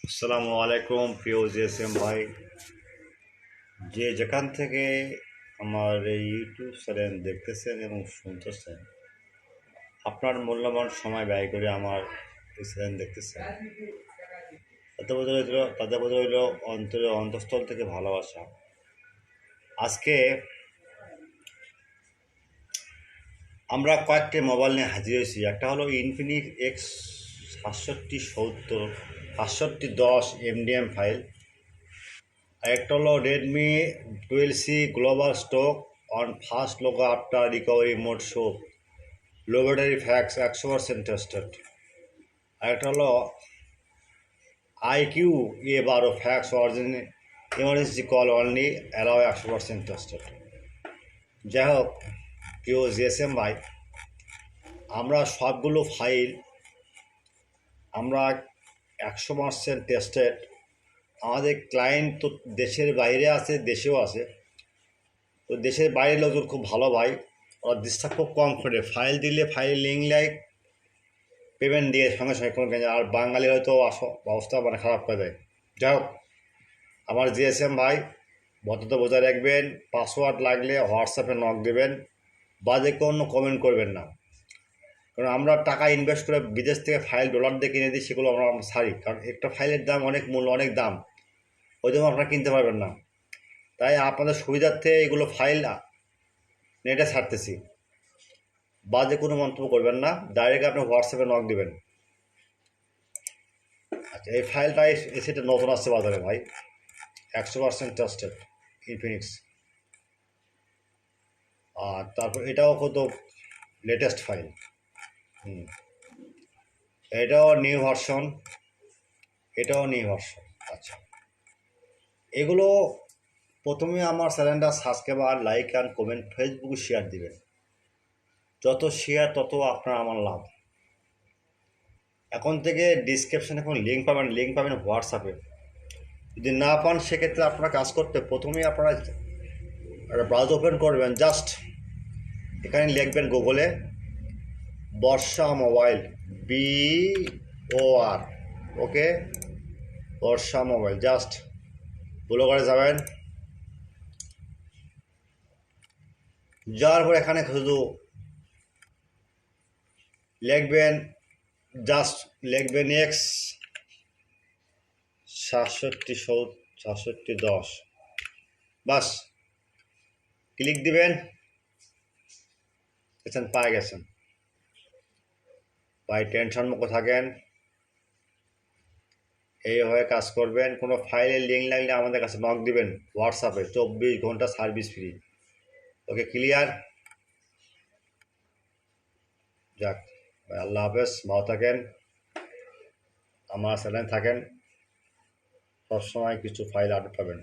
আসসালামু আলাইকুম প্রিয় জিএসএম ভাই, যে যেখান থেকে আমার এই ইউটিউব চ্যানেল দেখতেছেন এবং শুনতেছেন, আপনার মূল্যবান সময় ব্যয় করে আমার এই চ্যানেল দেখতেছেন, তাদের প্রতি রইল অন্তরের অন্তঃস্থল থেকে ভালোবাসা। আজকে আমরা কয়েকটি মোবাইল নিয়ে হাজির হয়েছি। একটা হলো ইনফিনিক্স X6710 MDM ফাইল, একটা হলো Redmi 12C global stuck on fast logo after recovery mode show low battery fix 100% tested. একটা হলো IQ A12 fix origin emergency call only allow 100% tested. যাই হোক প্রিয় জিএসএম ভাই, আমরা সবগুলো ফাইল আমরা 100% টেস্টেড। আমাদের ক্লায়েন্ট তো দেশের বাইরে আছে, দেশেও আছে। তো দেশের বাইরের লোকজন খুব ভালো ভাই, ওরা ডিস্টার্ব খুব কম করে, ফাইল দিলে ফাইল লিঙ্ক লাইক পেমেন্ট দিয়ে সঙ্গে সঙ্গে কোনো আর বাঙালি হয়তো অবস্থা মানে খারাপ করে দেয়। যাই হোক, আমার জিএসএম ভাই ভদ্রতা বজায় রাখবেন, পাসওয়ার্ড লাগলে হোয়াটসঅ্যাপে নক দেবেন, বাজে কোনো কমেন্ট করবেন না। কারণ আমরা টাকা ইনভেস্ট করে বিদেশ থেকে ফাইল ডলার দিয়ে কিনে দিই, সেগুলো আমরা ছাড়ি, কারণ একটা ফাইলের দাম অনেক, মূল্য অনেক দাম, ওই জন্য আপনারা কিনতে পারবেন না। তাই আপনাদের সুবিধার্থে এগুলো ফাইল নেটে ছাড়তেছি। বাজে কোনো মন্তব্য করবেন না, ডাইরেক্ট আপনি হোয়াটসঅ্যাপে নক দেবেন। আচ্ছা, এই ফাইলটা এসেটা নতুন আসছে বাজারে ভাই, 100% ট্রাস্টেড ইনফিনিক্স। আর তারপর এটাও কত লেটেস্ট ফাইল। এটাও নিউ ভার্সন, এটাও নিউ ভার্সন। আচ্ছা, এগুলো প্রথমে আমার চ্যানেলটা সাবস্ক্রাইব আর লাইক অ্যান্ড কমেন্ট, ফেসবুকে শেয়ার দিবেন। যত শেয়ার তত আপনার আমার লাভ। এখন থেকে ডিসক্রিপশানে এখন লিঙ্ক পাবেন হোয়াটসঅ্যাপে। যদি না পান সেক্ষেত্রে আপনারা কাজ করতে প্রথমেই আপনারা একটা ব্রাউজ ওপেন করবেন, জাস্ট এখানে লিখবেন গুগলে বর্ষা মোবাইল, BOR, ওকে, বর্ষা মোবাইল। জাস্ট ব্লগারে যাবেন, যাওয়ার পর এখানে শুধু লিখবেন, জাস্ট লিখবেন X6710, বাস ক্লিক দিবেন, গেছেন, পায়ে গেছেন ভাই। টেনশন মুক্ত থাকেন, এইভাবে কাজ করবেন। কোনো ফাইলের লিঙ্ক লাগলে আমাদের কাছে নক দিবেন হোয়াটসঅ্যাপে, 24 ঘন্টা সার্ভিস ফ্রি। ওকে, ক্লিয়ার? যাক ভাই, আল্লাহ হাফেজ, ভালো থাকেন, আমার চ্যানেল থাকেন, সবসময় কিছু ফাইল আপডেট পাবেন।